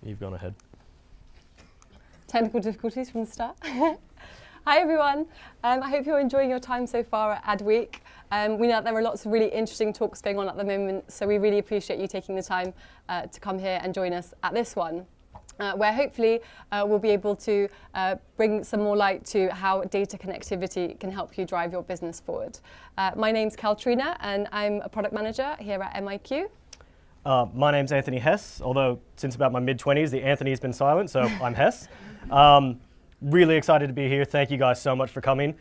You've gone ahead. Technical difficulties from the start. Hi everyone, I hope you're enjoying your time so far at Adweek. We know that there are lots of really interesting talks going on at the moment, so we really appreciate you taking the time to come here and join us at this one, where hopefully we'll be able to bring some more light to how data connectivity can help you drive your business forward. My name's Kaltrina and I'm a product manager here at MIQ. My name's Anthony Hess, although since about my mid-20s, the Anthony's been silent, so I'm Hess. Really excited to be here. Thank you guys so much for coming.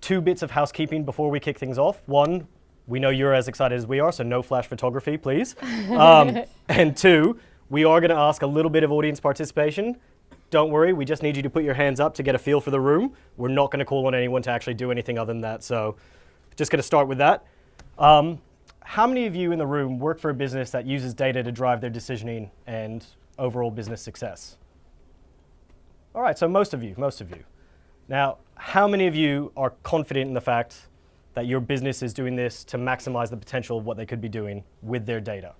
2 bits of housekeeping before we kick things off. 1, we know you're as excited as we are, so no flash photography, please. And 2, we are going to ask a little bit of audience participation. Don't worry, we just need you to put your hands up to get a feel for the room. We're not going to call on anyone to actually do anything other than that, so just going to start with that. How many of you in the room work for a business that uses data to drive their decisioning and overall business success? All right, so most of you. Now, how many of you are confident in the fact that your business is doing this to maximize the potential of what they could be doing with their data?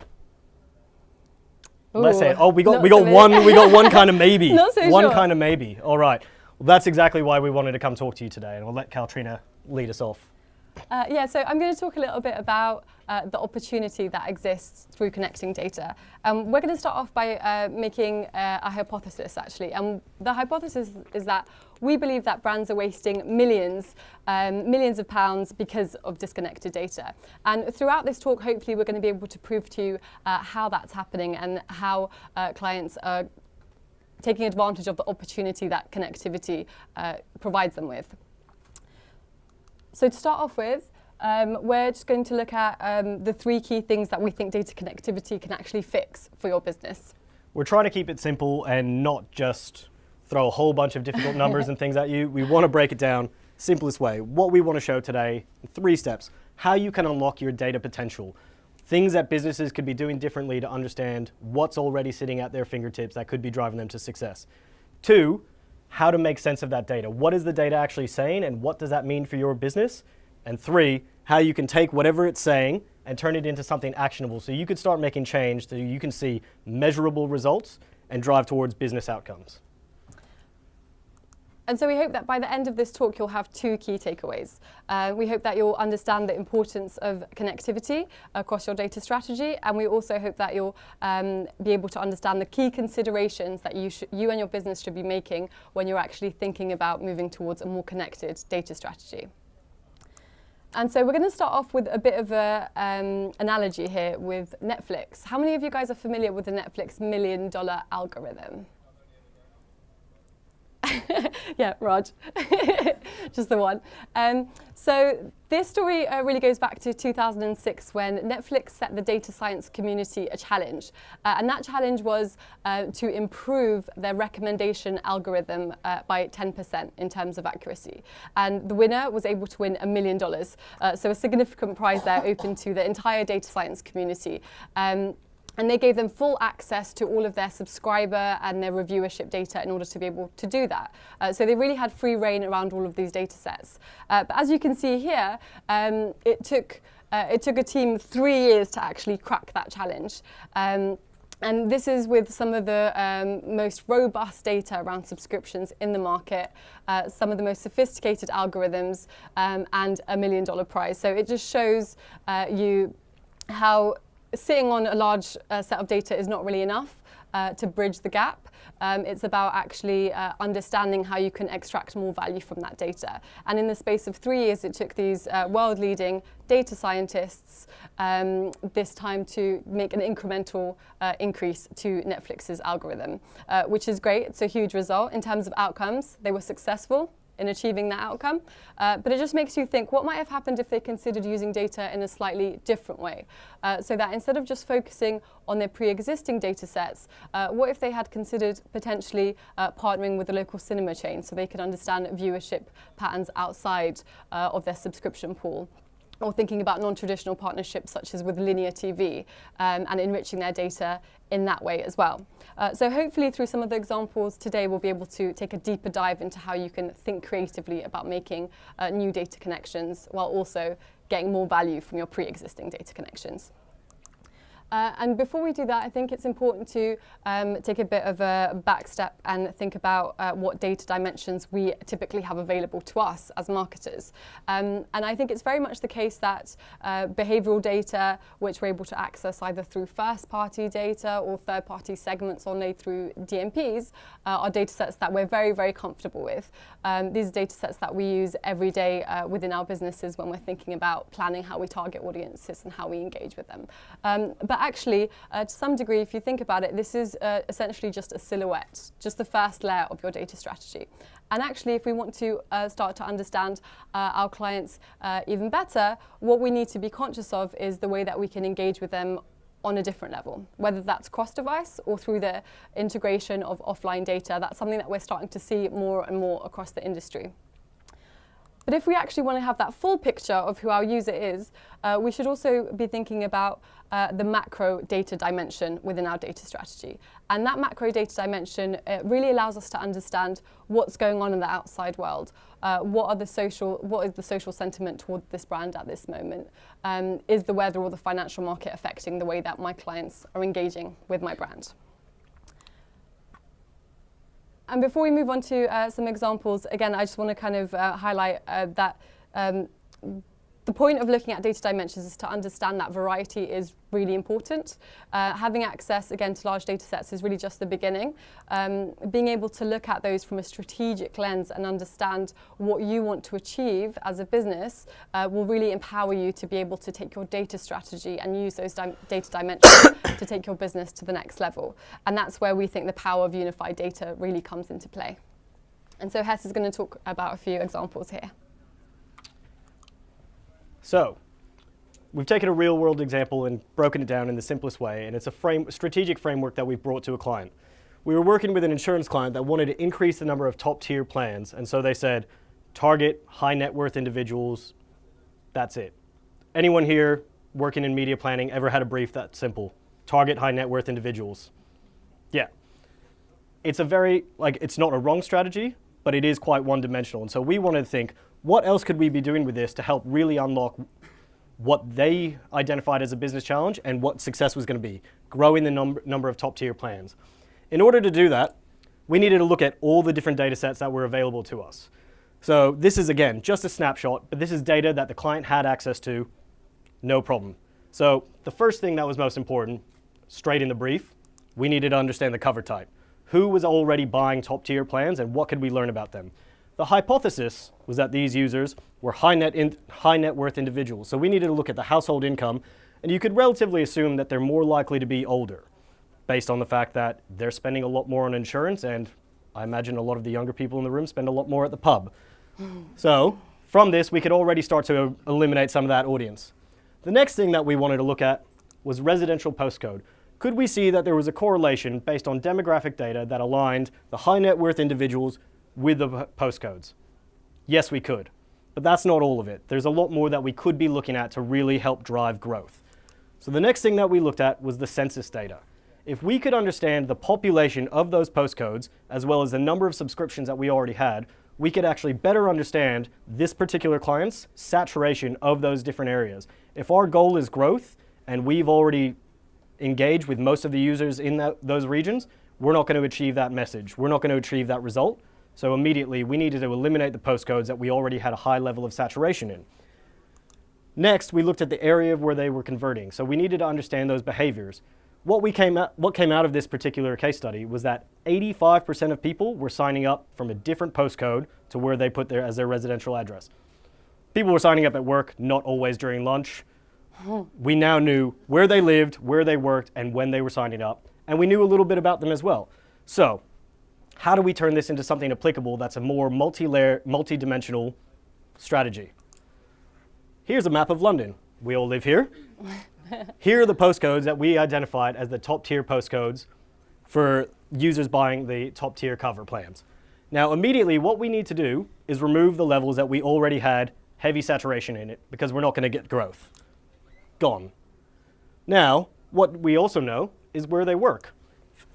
Ooh, Let's say, we got one kind of maybe. Not so one sure. kind of maybe. All right. Well, that's exactly why we wanted to come talk to you today, and we'll let Kaltrina lead us off. So I'm going to talk a little bit about the opportunity that exists through connecting data. We're going to start off by making a hypothesis, actually. And the hypothesis is that we believe that brands are wasting millions of pounds because of disconnected data. And throughout this talk, hopefully, we're going to be able to prove to you how that's happening and how clients are taking advantage of the opportunity that connectivity provides them with. So to start off with, we're just going to look at the 3 key things that we think data connectivity can actually fix for your business. We're trying to keep it simple and not just throw a whole bunch of difficult numbers and things at you. We want to break it down simplest way. What we want to show today, 3 steps, how you can unlock your data potential. Things that businesses could be doing differently to understand what's already sitting at their fingertips that could be driving them to success. 2, how to make sense of that data. What is the data actually saying and what does that mean for your business? And 3, how you can take whatever it's saying and turn it into something actionable so you could start making change so you can see measurable results and drive towards business outcomes. And so we hope that by the end of this talk, you'll have 2 key takeaways. We hope that you'll understand the importance of connectivity across your data strategy. And we also hope that you'll be able to understand the key considerations that you and your business should be making when you're actually thinking about moving towards a more connected data strategy. And so we're going to start off with a bit of an analogy here with Netflix. How many of you guys are familiar with the Netflix $1 million algorithm? Yeah, Raj, just the one. So this story really goes back to 2006 when Netflix set the data science community a challenge. And that challenge was to improve their recommendation algorithm by 10% in terms of accuracy. And the winner was able to win $1 million. So a significant prize there open to the entire data science community. And they gave them full access to all of their subscriber and their reviewership data in order to be able to do that. So they really had free reign around all of these data sets. But as you can see here, it took a team 3 years to actually crack that challenge. And this is with some of the most robust data around subscriptions in the market, some of the most sophisticated algorithms, and $1 million prize. So it just shows you how sitting on a large set of data is not really enough to bridge the gap. It's about actually understanding how you can extract more value from that data. And in the space of 3 years, it took these world-leading data scientists this time to make an incremental increase to Netflix's algorithm, which is great. It's a huge result. In terms of outcomes, they were successful in achieving that outcome. But it just makes you think, what might have happened if they considered using data in a slightly different way? So that instead of just focusing on their pre-existing data sets, what if they had considered potentially partnering with the local cinema chain so they could understand viewership patterns outside of their subscription pool? Or thinking about non-traditional partnerships such as with linear TV and enriching their data in that way as well. So hopefully through some of the examples today, we'll be able to take a deeper dive into how you can think creatively about making new data connections while also getting more value from your pre-existing data connections. And before we do that, I think it's important to take a bit of a back step and think about what data dimensions we typically have available to us as marketers. And I think it's very much the case that behavioral data, which we're able to access either through first-party data or third-party segments or made through DMPs, are data sets that we're very, very comfortable with. These are data sets that we use every day within our businesses when we're thinking about planning how we target audiences and how we engage with them. But actually, to some degree, if you think about it, this is essentially just a silhouette, just the first layer of your data strategy. And actually, if we want to start to understand our clients even better, what we need to be conscious of is the way that we can engage with them on a different level, whether that's cross-device or through the integration of offline data. That's something that we're starting to see more and more across the industry. But if we actually want to have that full picture of who our user is, we should also be thinking about the macro data dimension within our data strategy. And that macro data dimension really allows us to understand what's going on in the outside world. What is the social sentiment toward this brand at this moment? Is the weather or the financial market affecting the way that my clients are engaging with my brand? And before we move on to some examples, again, I just want to kind of highlight that the point of looking at data dimensions is to understand that variety is really important. Having access, again, to large data sets is really just the beginning. Being able to look at those from a strategic lens and understand what you want to achieve as a business will really empower you to be able to take your data strategy and use those data dimensions to take your business to the next level. And that's where we think the power of unified data really comes into play. And so Hess is going to talk about a few examples here. So, we've taken a real-world example and broken it down in the simplest way, and it's a strategic framework that we've brought to a client. We were working with an insurance client that wanted to increase the number of top-tier plans, and so they said, target high-net-worth individuals, that's it. Anyone here working in media planning ever had a brief that simple? Target high-net-worth individuals. Yeah. It's it's not a wrong strategy, but it is quite one-dimensional, and so we wanted to think, what else could we be doing with this to help really unlock what they identified as a business challenge and what success was going to be, growing the number of top-tier plans. In order to do that, we needed to look at all the different data sets that were available to us. So this is, again, just a snapshot, but this is data that the client had access to, no problem. So the first thing that was most important, straight in the brief, we needed to understand the cover type. Who was already buying top-tier plans and what could we learn about them? The hypothesis was that these users were high net worth individuals. So we needed to look at the household income, and you could relatively assume that they're more likely to be older, based on the fact that they're spending a lot more on insurance, and I imagine a lot of the younger people in the room spend a lot more at the pub. So from this, we could already start to eliminate some of that audience. The next thing that we wanted to look at was residential postcode. Could we see that there was a correlation based on demographic data that aligned the high net worth individuals with the postcodes? Yes, we could, but that's not all of it. There's a lot more that we could be looking at to really help drive growth. So the next thing that we looked at was the census data. If we could understand the population of those postcodes, as well as the number of subscriptions that we already had, we could actually better understand this particular client's saturation of those different areas. If our goal is growth, and we've already engaged with most of the users in those regions, we're not going to achieve that message. We're not going to achieve that result. So immediately, we needed to eliminate the postcodes that we already had a high level of saturation in. Next, we looked at the area where they were converting. So we needed to understand those behaviors. What came out of this particular case study was that 85% of people were signing up from a different postcode to where they put as their residential address. People were signing up at work, not always during lunch. We now knew where they lived, where they worked, and when they were signing up. And we knew a little bit about them as well. So how do we turn this into something applicable that's a more multi-dimensional strategy? Here's a map of London. We all live here. Here are the postcodes that we identified as the top-tier postcodes for users buying the top-tier cover plans. Now, immediately, what we need to do is remove the levels that we already had heavy saturation in it, because we're not going to get growth. Gone. Now, what we also know is where they work.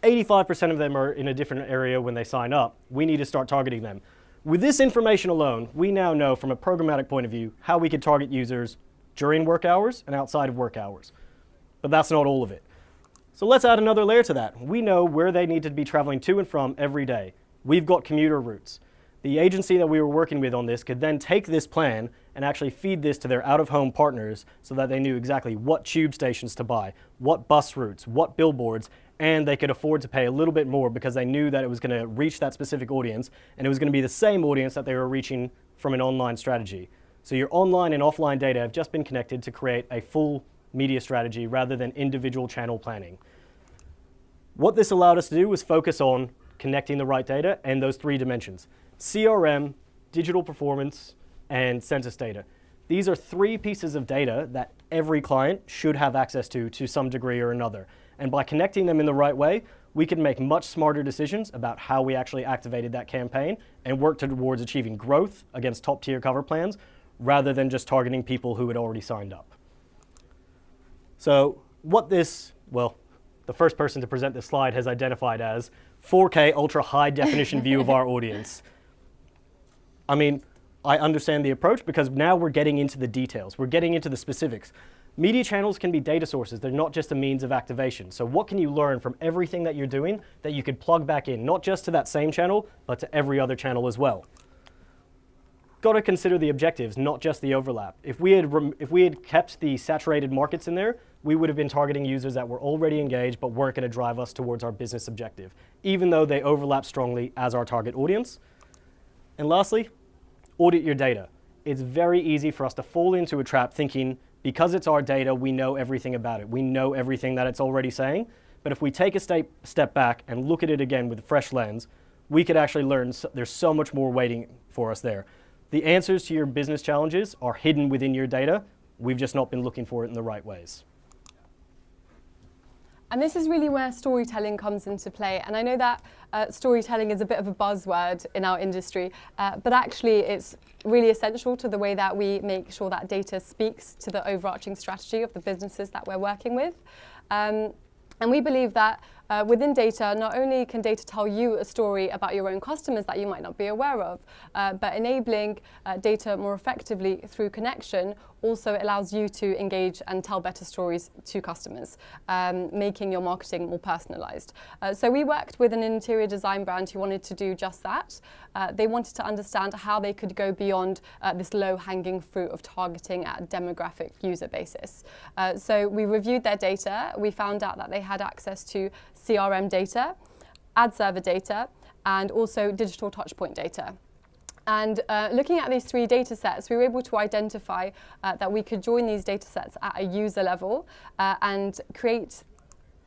85% of them are in a different area when they sign up. We need to start targeting them. With this information alone, we now know from a programmatic point of view how we could target users during work hours and outside of work hours. But that's not all of it. So let's add another layer to that. We know where they need to be traveling to and from every day. We've got commuter routes. The agency that we were working with on this could then take this plan and actually feed this to their out-of-home partners so that they knew exactly what tube stations to buy, what bus routes, what billboards, and they could afford to pay a little bit more because they knew that it was going to reach that specific audience, and it was going to be the same audience that they were reaching from an online strategy. So your online and offline data have just been connected to create a full media strategy rather than individual channel planning. What this allowed us to do was focus on connecting the right data and those three dimensions: CRM, digital performance, and census data. These are three pieces of data that every client should have access to some degree or another. And by connecting them in the right way, we can make much smarter decisions about how we actually activated that campaign and work towards achieving growth against top tier cover plans rather than just targeting people who had already signed up. So what this, well, the first person to present this slide has identified as 4K ultra high definition view of our audience. I mean, I understand the approach because now we're getting into the details. We're getting into the specifics. Media channels can be data sources. They're not just a means of activation. So what can you learn from everything that you're doing that you could plug back in, not just to that same channel, but to every other channel as well? Got to consider the objectives, not just the overlap. If we had kept the saturated markets in there, we would have been targeting users that were already engaged but weren't going to drive us towards our business objective, even though they overlap strongly as our target audience. And lastly, audit your data. It's very easy for us to fall into a trap thinking because it's our data, we know everything about it. We know everything that it's already saying. But if we take a step back and look at it again with a fresh lens, we could actually learn there's so much more waiting for us there. The answers to your business challenges are hidden within your data. We've just not been looking for it in the right ways. And this is really where storytelling comes into play. And I know that storytelling is a bit of a buzzword in our industry, but actually it's really essential to the way that we make sure that data speaks to the overarching strategy of the businesses that we're working with. And we believe that within data, not only can data tell you a story about your own customers that you might not be aware of, but enabling data more effectively through connection also allows you to engage and tell better stories to customers, making your marketing more personalized. So we worked with an interior design brand who wanted to do just that. They wanted to understand how they could go beyond this low-hanging fruit of targeting at a demographic user basis. So we reviewed their data. We found out that they had access to CRM data, ad server data, and also digital touchpoint data. And looking at these three data sets, we were able to identify that we could join these data sets at a user level and create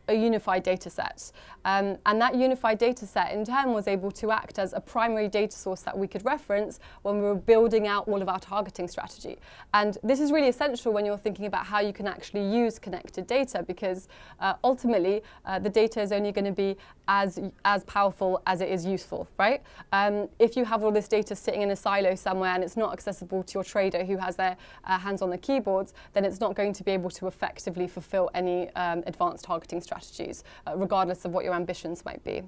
a unified data set. And that unified data set in turn was able to act as a primary data source that we could reference when we were building out all of our targeting strategy. And this is really essential when you're thinking about how you can actually use connected data, because ultimately the data is only going to be as powerful as it is useful, right? If you have all this data sitting in a silo somewhere and it's not accessible to your trader who has their hands on the keyboards, then it's not going to be able to effectively fulfill any advanced targeting strategies, regardless of what your ambitions might be.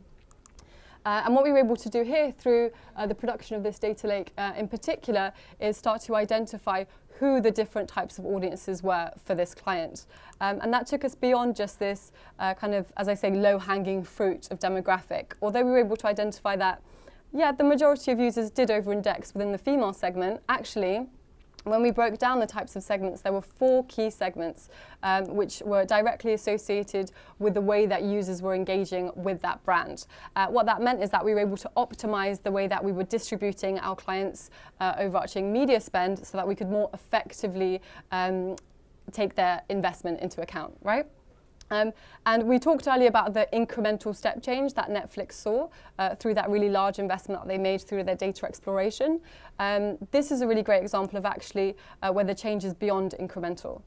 And what we were able to do here through the production of this data lake in particular is start to identify who the different types of audiences were for this client. And that took us beyond just this kind of, as I say, low-hanging fruit of demographic. Although we were able to identify that, yeah, the majority of users did over-index within the female segment, actually, when we broke down the types of segments, there were 4 key segments which were directly associated with the way that users were engaging with that brand. What that meant is that we were able to optimize the way that we were distributing our clients' overarching media spend so that we could more effectively take their investment into account, right? And we talked earlier about the incremental step change that Netflix saw through that really large investment that they made through their data exploration. This is a really great example of actually where the change is beyond incremental,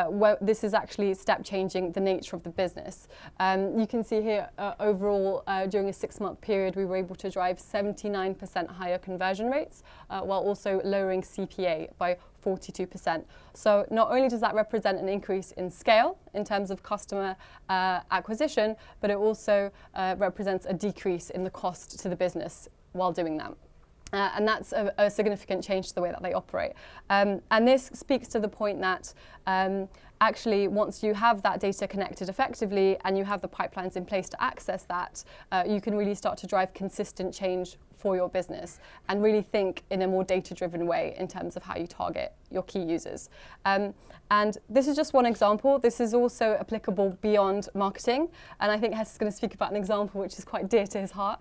where this is actually step changing the nature of the business. You can see here overall during a 6-month period we were able to drive 79% higher conversion rates while also lowering CPA by 42%. So not only does that represent an increase in scale in terms of customer acquisition, but it also represents a decrease in the cost to the business while doing that. And that's a significant change to the way that they operate. And this speaks to the point that actually, once you have that data connected effectively and you have the pipelines in place to access that, you can really start to drive consistent change for your business and really think in a more data-driven way in terms of how you target your key users. And this is just one example. This is also applicable beyond marketing. And I think Hess is going to speak about an example which is quite dear to his heart.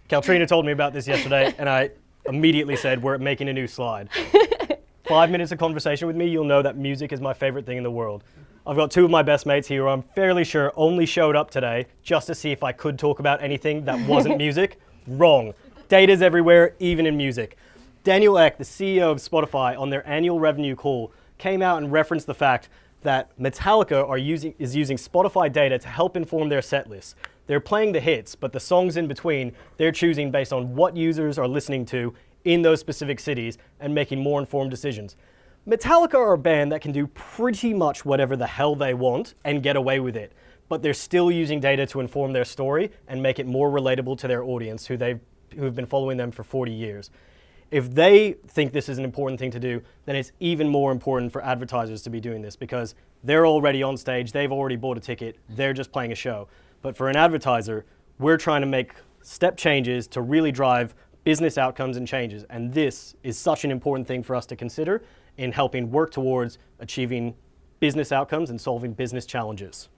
Caltrina told me about this yesterday, and I immediately said, we're making a new slide. 5 minutes of conversation with me, you'll know that music is my favorite thing in the world. I've got two of my best mates here who I'm fairly sure only showed up today just to see if I could talk about anything that wasn't music. Wrong. Data's everywhere, even in music. Daniel Ek, the CEO of Spotify, on their annual revenue call, came out and referenced the fact that Metallica is using Spotify data to help inform their set lists. They're playing the hits, but the songs in between, they're choosing based on what users are listening to in those specific cities and making more informed decisions. Metallica are a band that can do pretty much whatever the hell they want and get away with it, but they're still using data to inform their story and make it more relatable to their audience who've been following them for 40 years. If they think this is an important thing to do, then it's even more important for advertisers to be doing this because they're already on stage, they've already bought a ticket, they're just playing a show. But for an advertiser, we're trying to make step changes to really drive business outcomes and changes. And this is such an important thing for us to consider in helping work towards achieving business outcomes and solving business challenges.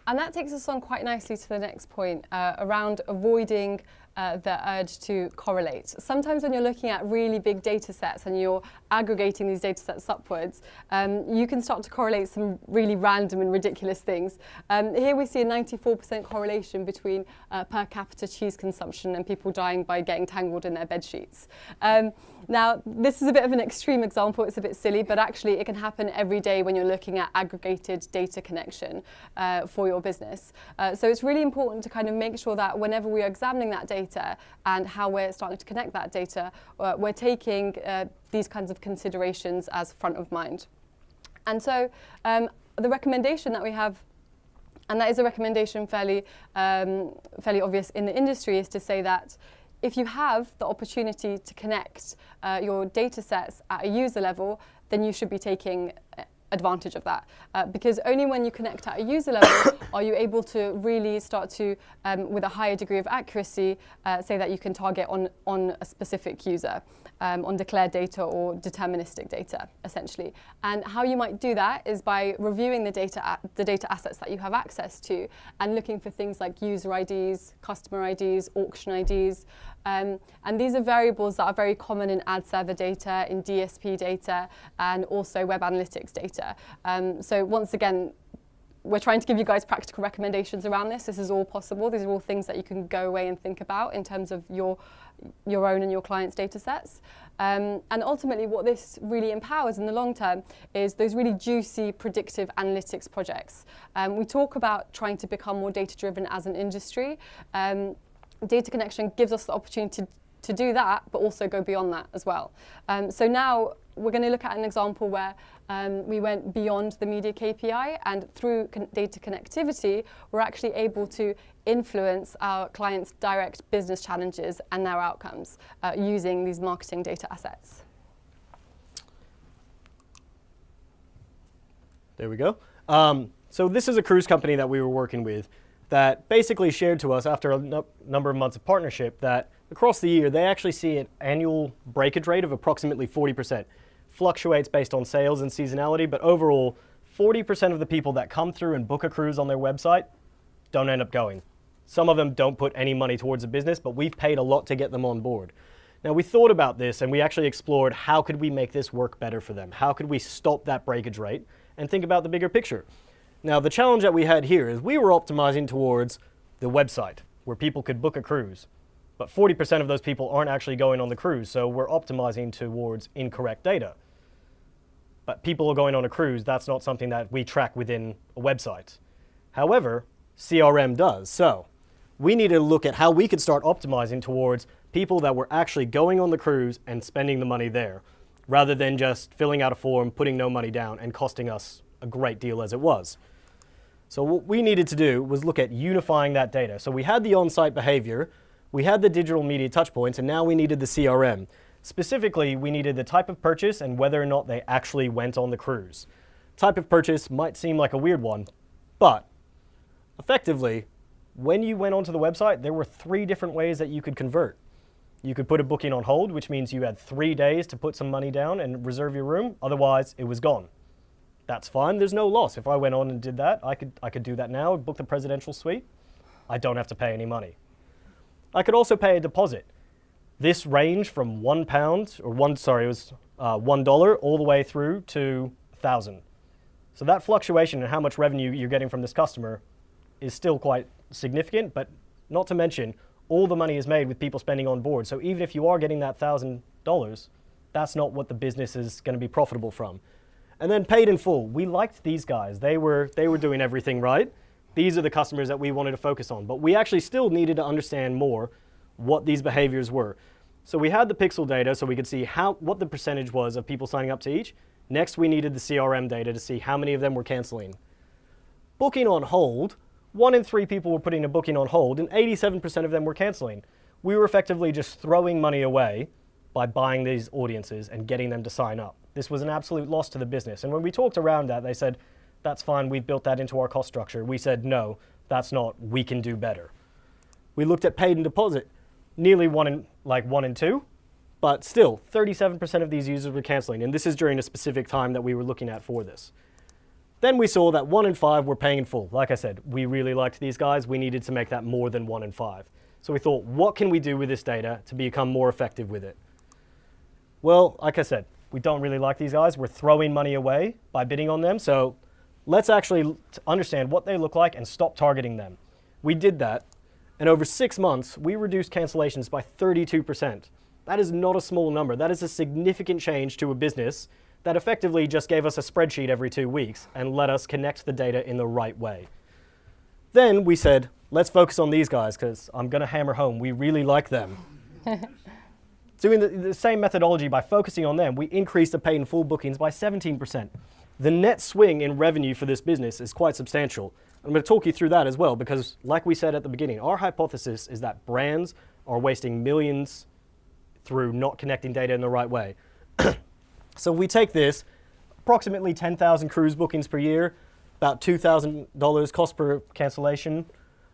And that takes us on quite nicely to the next point around avoiding the urge to correlate. Sometimes when you're looking at really big data sets and you're aggregating these data sets upwards, you can start to correlate some really random and ridiculous things. Here we see a 94% correlation between per capita cheese consumption and people dying by getting tangled in their bed sheets. Now, this is a bit of an extreme example, it's a bit silly, but actually it can happen every day when you're looking at aggregated data connection for your business. So it's really important to kind of make sure that whenever we are examining that data and how we're starting to connect that data, we're taking these kinds of considerations as front of mind. And so the recommendation that we have, and that is a recommendation fairly obvious in the industry, is to say that if you have the opportunity to connect your data sets at a user level, then you should be taking advantage of that. Because only when you connect at a user level are you able to really start to, with a higher degree of accuracy, say that you can target on a specific user, on declared data or deterministic data, essentially. And how you might do that is by reviewing the data assets that you have access to and looking for things like user IDs, customer IDs, auction IDs. And these are variables that are very common in ad server data, in DSP data, and also web analytics data. So once again, we're trying to give you guys practical recommendations around this. This is all possible. These are all things that you can go away and think about in terms of your own and your clients' data sets. And ultimately, what this really empowers in the long term is those really juicy predictive analytics projects. We talk about trying to become more data-driven as an industry. Data connection gives us the opportunity to do that, but also go beyond that as well. So now we're going to look at an example where we went beyond the media KPI, and through data connectivity, we're actually able to influence our clients' direct business challenges and their outcomes using these marketing data assets. There we go. So this is a cruise company that we were working with that basically shared to us after a number of months of partnership that across the year, they actually see an annual breakage rate of approximately 40%. Fluctuates based on sales and seasonality, but overall, 40% of the people that come through and book a cruise on their website don't end up going. Some of them don't put any money towards the business, but we've paid a lot to get them on board. Now, we thought about this and we actually explored how could we make this work better for them? How could we stop that breakage rate and think about the bigger picture? Now, the challenge that we had here is we were optimizing towards the website where people could book a cruise. But 40% of those people aren't actually going on the cruise, so we're optimizing towards incorrect data. But people are going on a cruise, that's not something that we track within a website. However, CRM does. So we need to look at how we could start optimizing towards people that were actually going on the cruise and spending the money there, rather than just filling out a form, putting no money down, and costing us a great deal as it was. So what we needed to do was look at unifying that data. So we had the on-site behavior, We had the digital media touchpoints, and now we needed the CRM. Specifically, we needed the type of purchase and whether or not they actually went on the cruise. Type of purchase might seem like a weird one, but effectively, when you went onto the website, there were 3 different ways that you could convert. You could put a booking on hold, which means you had 3 days to put some money down and reserve your room. Otherwise, it was gone. That's fine. There's no loss. If I went on and did that, I could do that now, book the presidential suite. I don't have to pay any money. I could also pay a deposit. This ranged from £1 or $1 all the way through to 1,000. So that fluctuation in how much revenue you're getting from this customer is still quite significant, but not to mention all the money is made with people spending on board. So even if you are getting that $1,000, that's not what the business is going to be profitable from. And then paid in full. We liked these guys. They were doing everything right. These are the customers that we wanted to focus on. But we actually still needed to understand more what these behaviors were. So we had the pixel data so we could see what the percentage was of people signing up to each. Next, we needed the CRM data to see how many of them were canceling. Booking on hold, 1 in 3 people were putting a booking on hold and 87% of them were canceling. We were effectively just throwing money away by buying these audiences and getting them to sign up. This was an absolute loss to the business. And when we talked around that, they said, that's fine, we've built that into our cost structure. We said, no, that's not, we can do better. We looked at paid and deposit, nearly 1 in 2, but still 37% of these users were canceling. And this is during a specific time that we were looking at for this. Then we saw that 1 in 5 were paying in full. Like I said, we really liked these guys. We needed to make that more than 1 in 5. So we thought, what can we do with this data to become more effective with it? Well, like I said, we don't really like these guys. We're throwing money away by bidding on them. So let's actually understand what they look like and stop targeting them. We did that. And over 6 months, we reduced cancellations by 32%. That is not a small number. That is a significant change to a business that effectively just gave us a spreadsheet every 2 weeks and let us connect the data in the right way. Then we said, let's focus on these guys because I'm going to hammer home. We really like them. Doing the same methodology by focusing on them, we increased the paid in full bookings by 17%. The net swing in revenue for this business is quite substantial. I'm going to talk you through that as well because, like we said at the beginning, our hypothesis is that brands are wasting millions through not connecting data in the right way. So we take this, approximately 10,000 cruise bookings per year, about $2,000 cost per cancellation,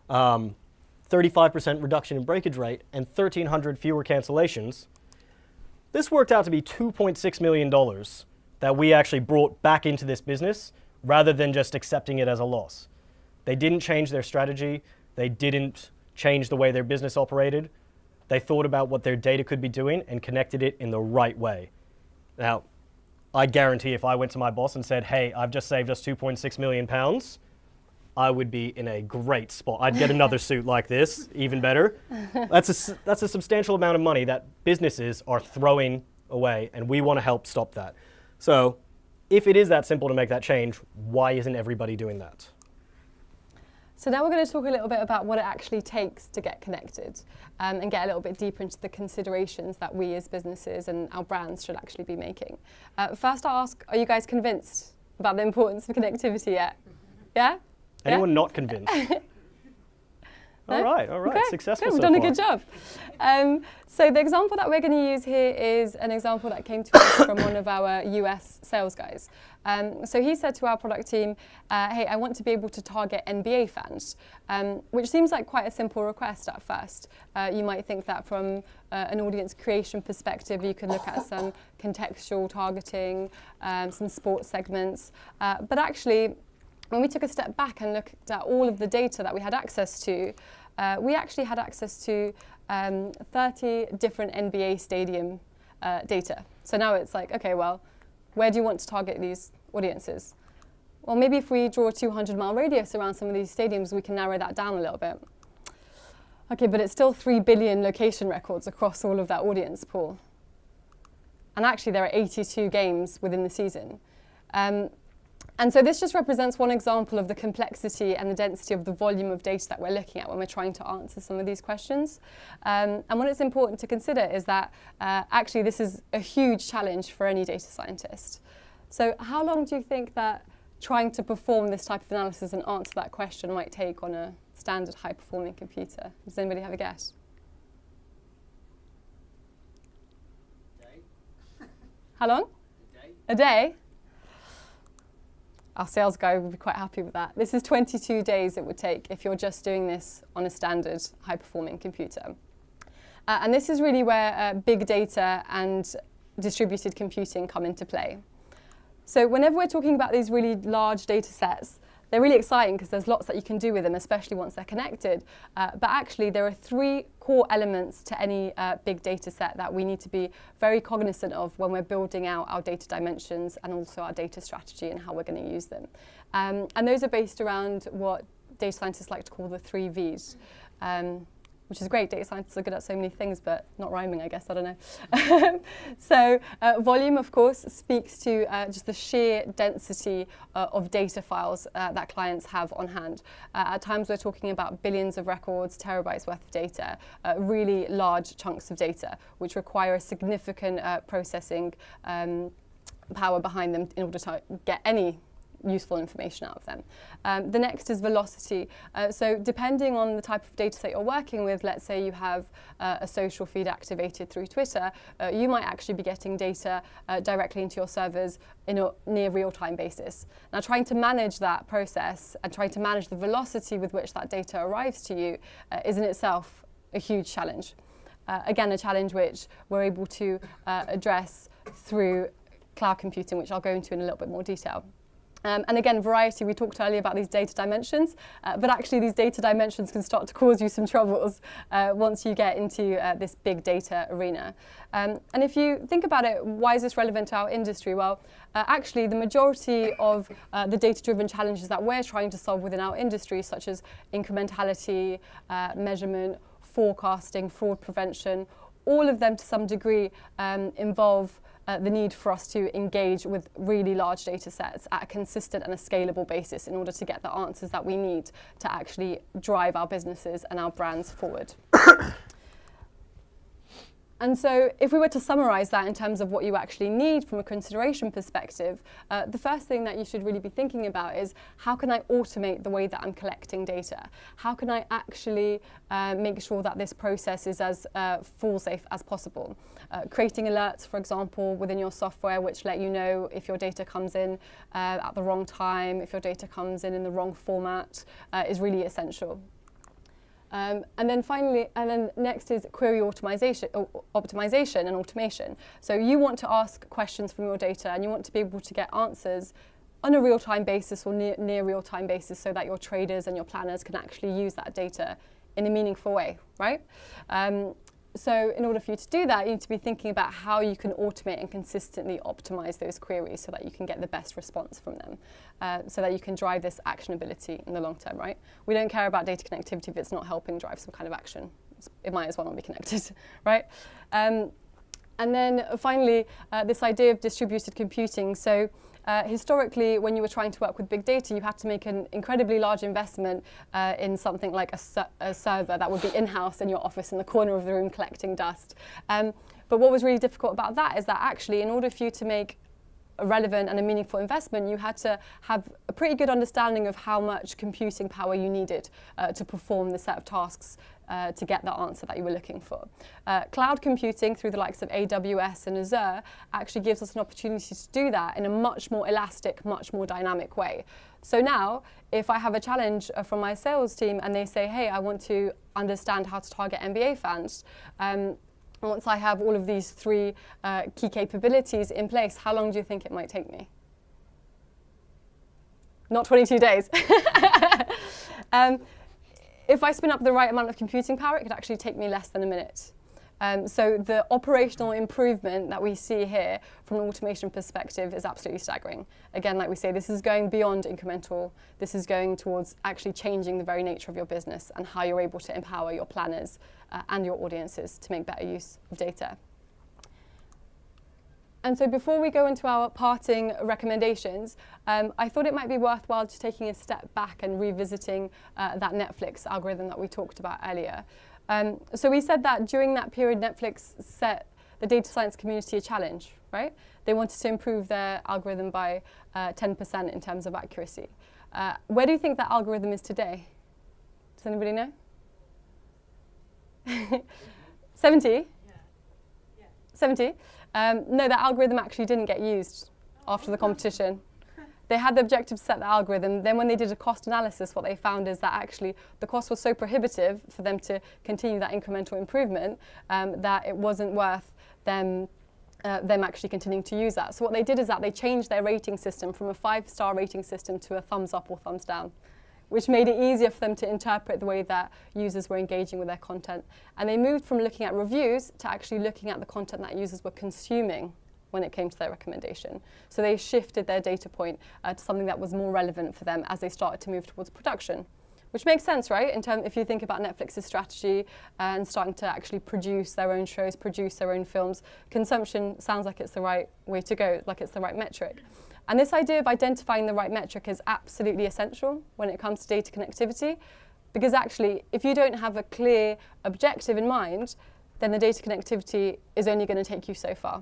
35% reduction in breakage rate, and 1,300 fewer cancellations. This worked out to be $2.6 million that we actually brought back into this business rather than just accepting it as a loss. They didn't change their strategy. They didn't change the way their business operated. They thought about what their data could be doing and connected it in the right way. Now, I guarantee if I went to my boss and said, hey, I've just saved us £2.6 million, I would be in a great spot. I'd get another suit like this, even better. That's a substantial amount of money that businesses are throwing away, and we want to help stop that. So if it is that simple to make that change, why isn't everybody doing that? So now we're going to talk a little bit about what it actually takes to get connected and get a little bit deeper into the considerations that we as businesses and our brands should actually be making. First I'll ask, are you guys convinced about the importance of connectivity yet? Yeah? Anyone not convinced? No? All right, Okay. successful Good, so we've done a far. good job. So the example that we're going to use here is an example that came to us from one of our US sales guys. So he said to our product team, hey, I want to be able to target NBA fans, which seems like quite a simple request at first. You might think that from an audience creation perspective, you can look at some contextual targeting, some sports segments, but actually, when we took a step back and looked at all of the data that we had access to, we actually had access to 30 different NBA stadium data. So now it's like, okay, well, where do you want to target these audiences? Well, maybe if we draw a 200-mile radius around some of these stadiums, we can narrow that down a little bit. Okay, but it's still 3 billion location records across all of that audience pool. And actually, there are 82 games within the season. And so this just represents one example of the complexity and the density of the volume of data that we're looking at when we're trying to answer some of these questions. And what it's important to consider is that actually this is a huge challenge for any data scientist. So how long do you think that trying to perform this type of analysis and answer that question might take on a standard high-performing computer? Does anybody have a guess? How long? A day? Our sales guy would be quite happy with that. This is 22 days it would take if you're just doing this on a standard high-performing computer. And this is really where big data and distributed computing come into play. So whenever we're talking about these really large data sets, they're really exciting because there's lots that you can do with them, especially once they're connected. But actually, there are three core elements to any big data set that we need to be very cognizant of when we're building out our data dimensions and also our data strategy and how we're going to use them. And those are based around what data scientists like to call the 3 V's. Which is great. Data scientists are good at so many things, but not rhyming, I guess. I don't know. So volume, of course, speaks to just the sheer density of data files that clients have on hand. At times, we're talking about billions of records, terabytes worth of data, really large chunks of data, which require a significant processing power behind them in order to get any useful information out of them. The next is velocity. So depending on the type of data set you're working with, let's say you have a social feed activated through Twitter, you might actually be getting data directly into your servers in a near real-time basis. Now, trying to manage that process and trying to manage the velocity with which that data arrives to you is in itself a huge challenge. Again, a challenge which we're able to address through cloud computing, which I'll go into in a little bit more detail. And again, variety, we talked earlier about these data dimensions, but actually these data dimensions can start to cause you some troubles once you get into this big data arena. And if you think about it, why is this relevant to our industry? Well, actually the majority of the data-driven challenges that we're trying to solve within our industry, such as incrementality, measurement, forecasting, fraud prevention, all of them to some degree involve the need for us to engage with really large data sets at a consistent and a scalable basis in order to get the answers that we need to actually drive our businesses and our brands forward. And so if we were to summarize that in terms of what you actually need from a consideration perspective, the first thing that you should really be thinking about is how can I automate the way that I'm collecting data? How can I actually make sure that this process is as fall-safe as possible? Creating alerts, for example, within your software which let you know if your data comes in at the wrong time, if your data comes in the wrong format, is really essential. And then next is query optimization and automation. So you want to ask questions from your data and you want to be able to get answers on a real-time basis or near real-time basis so that your traders and your planners can actually use that data in a meaningful way, right? So in order for you to do that, you need to be thinking about how you can automate and consistently optimize those queries so that you can get the best response from them, so that you can drive this actionability in the long term, right? We don't care about data connectivity if it's not helping drive some kind of action. It might as well not be connected, right? And then finally, this idea of distributed computing. So historically, when you were trying to work with big data, you had to make an incredibly large investment in something like a server that would be in-house in your office in the corner of the room collecting dust. But what was really difficult about that is that actually, in order for you to make a relevant and a meaningful investment, you had to have a pretty good understanding of how much computing power you needed to perform the set of tasks to get the answer that you were looking for. Cloud computing through the likes of AWS and Azure actually gives us an opportunity to do that in a much more elastic, much more dynamic way. So now, if I have a challenge from my sales team and they say, hey, I want to understand how to target NBA fans, once I have all of these 3 key capabilities in place, how long do you think it might take me? Not 22 days. If I spin up the right amount of computing power, it could actually take me less than a minute. So the operational improvement that we see here from an automation perspective is absolutely staggering. Again, like we say, this is going beyond incremental. This is going towards actually changing the very nature of your business and how you're able to empower your planners and your audiences to make better use of data. And so before we go into our parting recommendations, I thought it might be worthwhile just taking a step back and revisiting that Netflix algorithm that we talked about earlier. So we said that during that period, Netflix set the data science community a challenge, right? They wanted to improve their algorithm by 10% in terms of accuracy. Where do you think that algorithm is today? Does anybody know? 70? Yeah. 70? No, the algorithm actually didn't get used after the competition. They had the objective to set the algorithm. Then when they did a cost analysis, what they found is that actually the cost was so prohibitive for them to continue that incremental improvement that it wasn't worth them actually continuing to use that. So what they did is that they changed their rating system from a 5-star rating system to a thumbs up or thumbs down, which made it easier for them to interpret the way that users were engaging with their content. And they moved from looking at reviews to actually looking at the content that users were consuming when it came to their recommendation. So they shifted their data point to something that was more relevant for them as they started to move towards production. Which makes sense, right? If you think about Netflix's strategy and starting to actually produce their own shows, produce their own films, consumption sounds like it's the right way to go, like it's the right metric. And this idea of identifying the right metric is absolutely essential when it comes to data connectivity, because actually, if you don't have a clear objective in mind, then the data connectivity is only going to take you so far.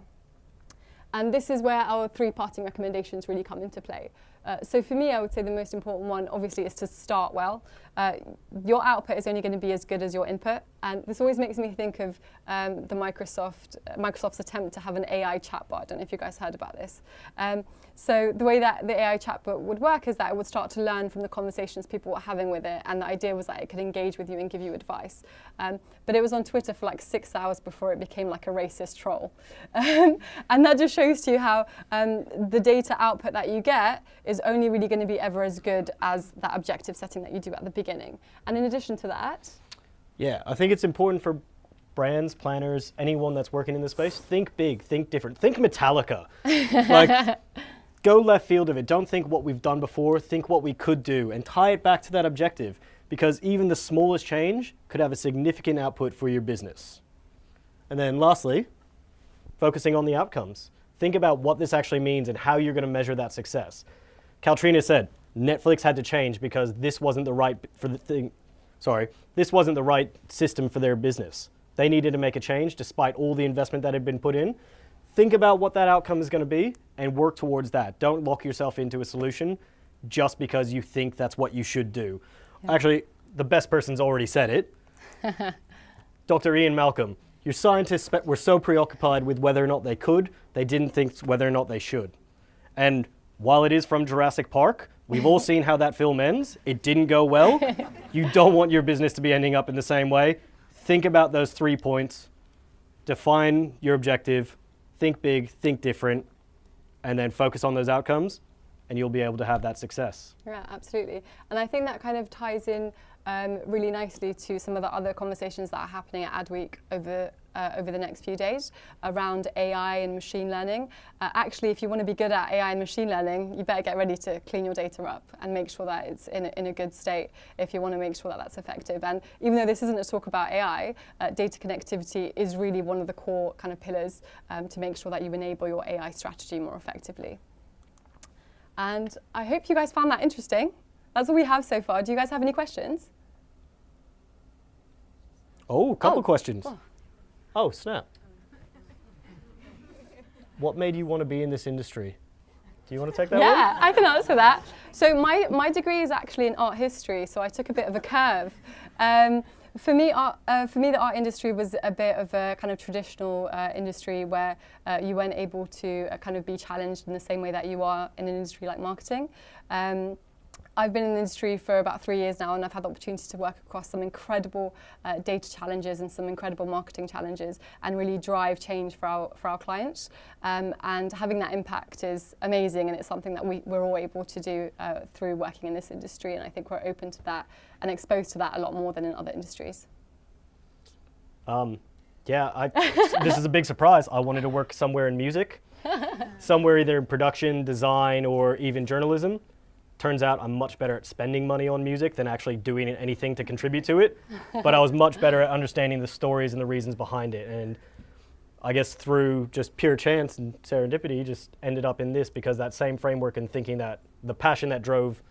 And this is where our 3 parting recommendations really come into play. So for me, I would say the most important one, obviously, is to start well. Your output is only going to be as good as your input. And this always makes me think of Microsoft's attempt to have an AI chatbot. I don't know if you guys heard about this. So the way that the AI chatbot would work is that it would start to learn from the conversations people were having with it. And the idea was that it could engage with you and give you advice. But it was on Twitter for like 6 hours before it became like a racist troll. And that just shows to you how the data output that you get is only really going to be ever as good as that objective setting that you do at the beginning. And in addition to that, yeah, I think it's important for brands, planners, anyone that's working in this space, think big, think different, think Metallica. Like, go left field of it. Don't think what we've done before, think what we could do and tie it back to that objective, because even the smallest change could have a significant output for your business. And then lastly, focusing on the outcomes. Think about what this actually means and how you're going to measure that success. Caltrina said Netflix had to change because this wasn't the right this wasn't the right system for their business. They needed to make a change despite all the investment that had been put in. Think about what that outcome is going to be and work towards that. Don't lock yourself into a solution just because you think that's what you should do. Yeah. Actually, the best person's already said it. Dr. Ian Malcolm, your scientists were so preoccupied with whether or not they could, they didn't think whether or not they should. And while it is from Jurassic Park, we've all seen how that film ends. It didn't go well. You don't want your business to be ending up in the same way. Think about those 3 points, define your objective, think big, think different, and then focus on those outcomes, and you'll be able to have that success. Yeah, absolutely. And I think that kind of ties in really nicely to some of the other conversations that are happening at Adweek over the next few days around AI and machine learning. Actually, if you want to be good at AI and machine learning, you better get ready to clean your data up and make sure that it's in a good state if you want to make sure that that's effective. And even though this isn't a talk about AI, data connectivity is really one of the core kind of pillars to make sure that you enable your AI strategy more effectively. And I hope you guys found that interesting. That's all we have so far. Do you guys have any questions? Oh, a couple questions. Oh, snap. What made you want to be in this industry? Do you want to take that one? Yeah, I can answer that. So my degree is actually in art history, so I took a bit of a curve. For me, the art industry was a bit of a kind of traditional industry where you weren't able to kind of be challenged in the same way that you are in an industry like marketing. I've been in the industry for about 3 years now, and I've had the opportunity to work across some incredible data challenges and some incredible marketing challenges and really drive change for our clients. And having that impact is amazing, and it's something that we're all able to do through working in this industry, and I think we're open to that and exposed to that a lot more than in other industries. Yeah, this is a big surprise. I wanted to work somewhere in music, somewhere either in production, design, or even journalism. Turns out I'm much better at spending money on music than actually doing anything to contribute to it. But I was much better at understanding the stories and the reasons behind it. And I guess through just pure chance and serendipity, just ended up in this because that same framework and thinking that the passion that drove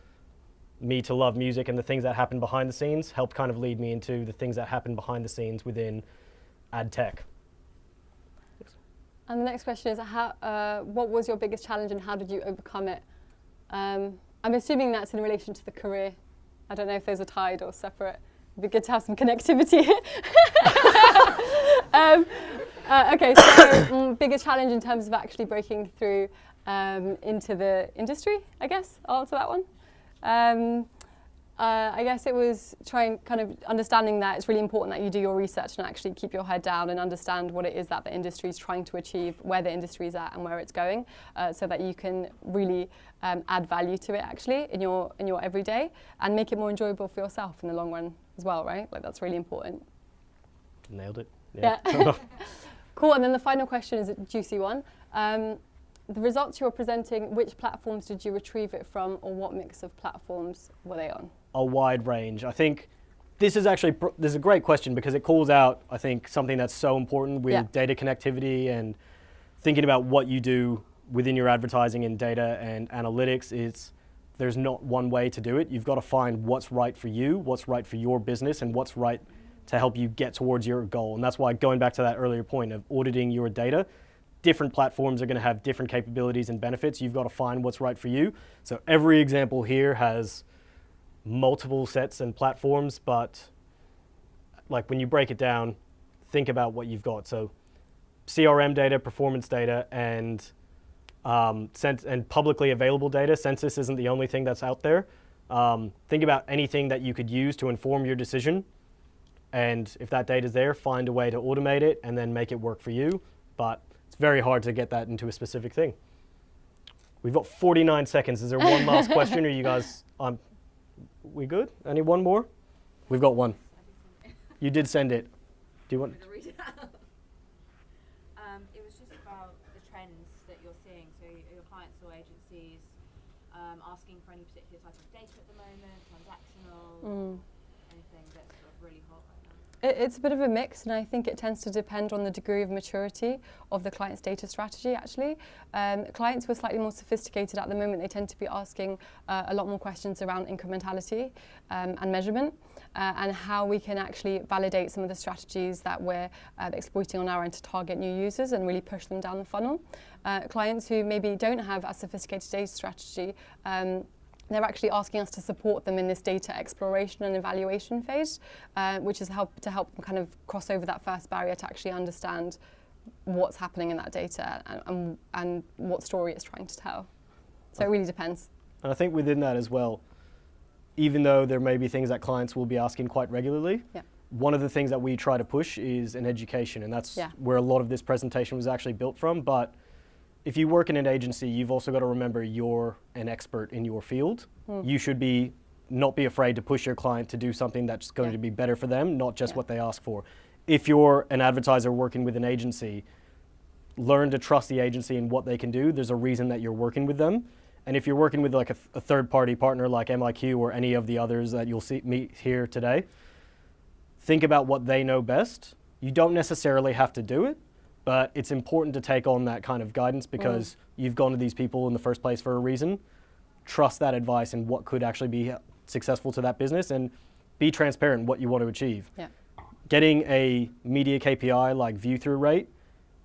me to love music and the things that happened behind the scenes helped kind of lead me into the things that happen behind the scenes within ad tech. And the next question is, what was your biggest challenge and how did you overcome it? I'm assuming that's in relation to the career. I don't know if those are tied or separate. It'd be good to have some connectivity. Okay, so bigger challenge in terms of actually breaking through into the industry, I guess. I'll answer that one. I guess it was trying kind of understanding that it's really important that you do your research and actually keep your head down and understand what it is that the industry is trying to achieve, where the industry is at and where it's going, so that you can really add value to it actually in your everyday and make it more enjoyable for yourself in the long run as well, right? Like that's really important. Nailed it. Yeah. Cool. And then the final question is a juicy one. The results you were presenting, which platforms did you retrieve it from, or what mix of platforms were they on? A wide range. I think this is actually this is a great question because it calls out, I think, something that's so important with data connectivity and thinking about what you do within your advertising and data and analytics. There's not one way to do it. You've got to find what's right for you, what's right for your business, and what's right to help you get towards your goal. And that's why, going back to that earlier point of auditing your data, different platforms are going to have different capabilities and benefits. You've got to find what's right for you. So every example here has multiple sets and platforms, but like when you break it down, think about what you've got. So CRM data, performance data, and publicly available data. Census isn't the only thing that's out there. Think about anything that you could use to inform your decision. And if that data is there, find a way to automate it and then make it work for you. But it's very hard to get that into a specific thing. We've got 49 seconds. Is there one last question? Or you guys, we good? Any one more? We've got one. You did send it. Do you want to read it out? It was just about the trends that you're seeing. So your clients or agencies asking for any particular type of data at the moment, transactional, anything that's sort of really hot right now? It's a bit of a mix, and I think it tends to depend on the degree of maturity of the client's data strategy, actually. Clients who are slightly more sophisticated at the moment, they tend to be asking a lot more questions around incrementality and measurement, and how we can actually validate some of the strategies that we're exploiting on our end to target new users and really push them down the funnel. Clients who maybe don't have a sophisticated data strategy, they're actually asking us to support them in this data exploration and evaluation phase, which is to help them kind of cross over that first barrier to actually understand what's happening in that data and what story it's trying to tell. So it really depends. And I think within that as well, even though there may be things that clients will be asking quite regularly, one of the things that we try to push is an education, and that's where a lot of this presentation was actually built from. But if you work in an agency, you've also got to remember you're an expert in your field. You should not be afraid to push your client to do something that's going to be better for them, not just what they ask for. If you're an advertiser working with an agency, learn to trust the agency and what they can do. There's a reason that you're working with them. And if you're working with like a third-party partner like MIQ or any of the others that you'll meet here today, think about what they know best. You don't necessarily have to do it, but it's important to take on that kind of guidance because you've gone to these people in the first place for a reason. Trust that advice and what could actually be successful to that business, and be transparent in what you want to achieve. Getting a media KPI like view-through rate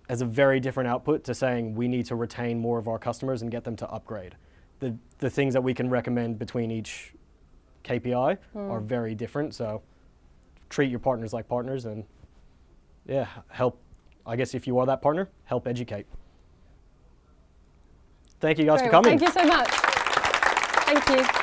as a very different output to saying we need to retain more of our customers and get them to upgrade. The things that we can recommend between each KPI are very different, so treat your partners like partners and help. I guess if you are that partner, help educate. Thank you guys for coming. Thank you so much. Thank you.